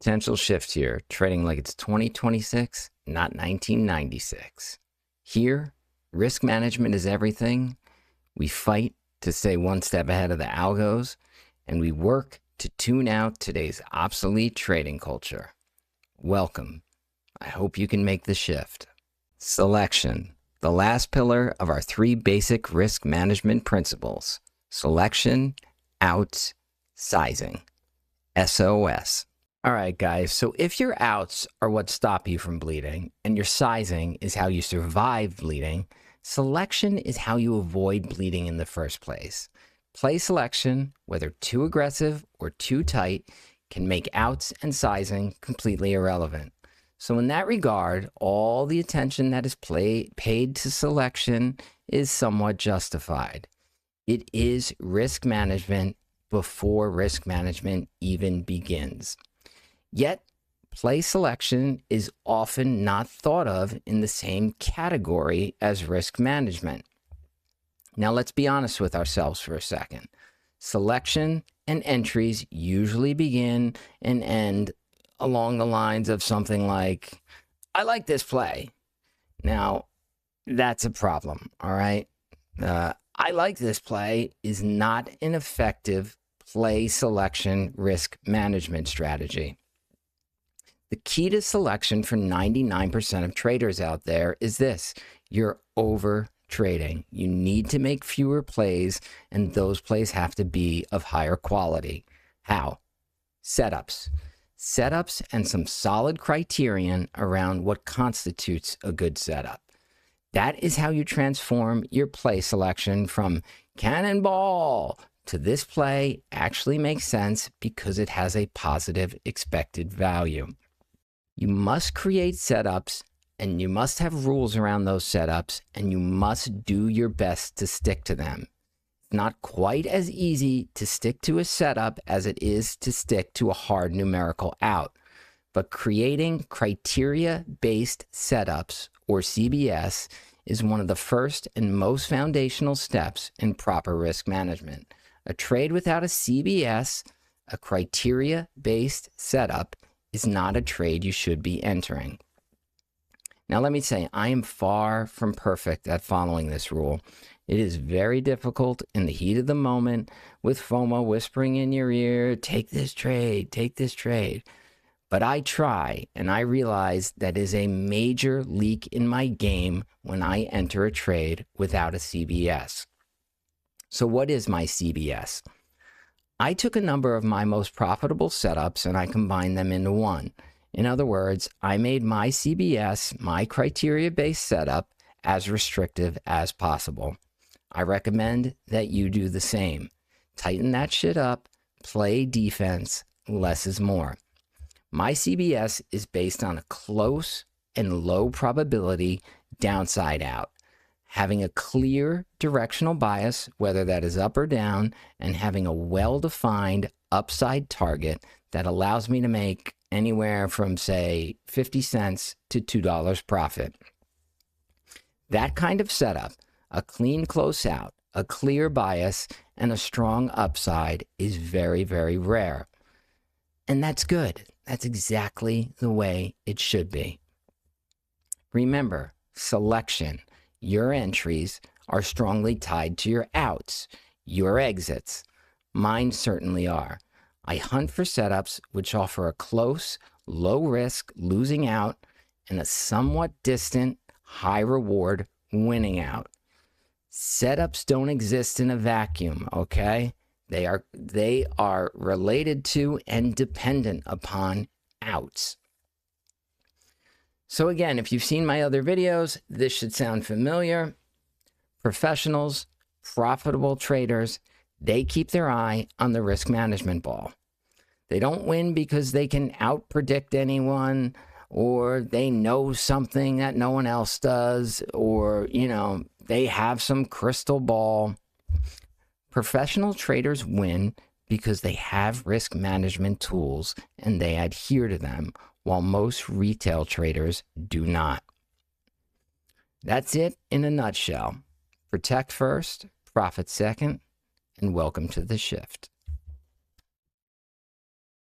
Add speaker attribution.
Speaker 1: Potential shift here, trading like it's 2026, not 1996. Here, risk management is everything. We fight to stay one step ahead of the algos, and we work to tune out today's obsolete trading culture. Welcome. I hope you can make the shift. Selection, the last pillar of our three basic risk management principles: selection, outs, sizing. S.O.S. All right, guys, so if your outs are what stop you from bleeding and your sizing is how you survive bleeding, selection is how you avoid bleeding in the first place. Play selection, whether too aggressive or too tight, can make outs and sizing completely irrelevant. So in that regard, all the attention that is paid to selection is somewhat justified. It is risk management before risk management even begins. Yet, play selection is often not thought of in the same category as risk management. Now, let's be honest with ourselves for a second. Selection and entries usually begin and end along the lines of something like, I like this play. Now, that's a problem, all right? I like this play is not an effective play selection risk management strategy. The key to selection for 99% of traders out there is this: you're over trading. You need to make fewer plays, and those plays have to be of higher quality. How? Setups. Setups and some solid criterion around what constitutes a good setup. That is how you transform your play selection from cannonball to this play actually makes sense because it has a positive expected value. You must create setups, and you must have rules around those setups, and you must do your best to stick to them. It's not quite as easy to stick to a setup as it is to stick to a hard numerical out, but creating criteria-based setups, or CBS, is one of the first and most foundational steps in proper risk management. A trade without a CBS, a criteria-based setup, is not a trade you should be entering. Now, let me say, I am far from perfect at following this rule. It is very difficult in the heat of the moment with FOMO whispering in your ear, take this trade, take this trade. But I try, and I realize that is a major leak in my game when I enter a trade without a CBS. So what is my CBS? I took a number of my most profitable setups and I combined them into one. In other words, I made my CBS, my criteria-based setup, as restrictive as possible. I recommend that you do the same. Tighten that shit up, play defense, less is more. My CBS is based on a close and low probability downside out, having a clear directional bias, whether that is up or down, and having a well-defined upside target that allows me to make anywhere from, say, 50 cents to $2 profit. That kind of setup, a clean close out, a clear bias, and a strong upside is very, very rare. And that's good. That's exactly the way it should be. Remember, selection. Your entries are strongly tied to your outs, your exits. Mine certainly are. I hunt for setups which offer a close, low risk losing out and a somewhat distant, high reward winning out. Setups don't exist in a vacuum, okay? They are related to and dependent upon outs. So again, if you've seen my other videos, this should sound familiar. Professionals, profitable traders, they keep their eye on the risk management ball. They don't win because they can out-predict anyone, or they know something that no one else does, or, they have some crystal ball. Professional traders win because they have risk management tools and they adhere to them, while most retail traders do not. That's it in a nutshell. Protect first, profit second, and welcome to the shift.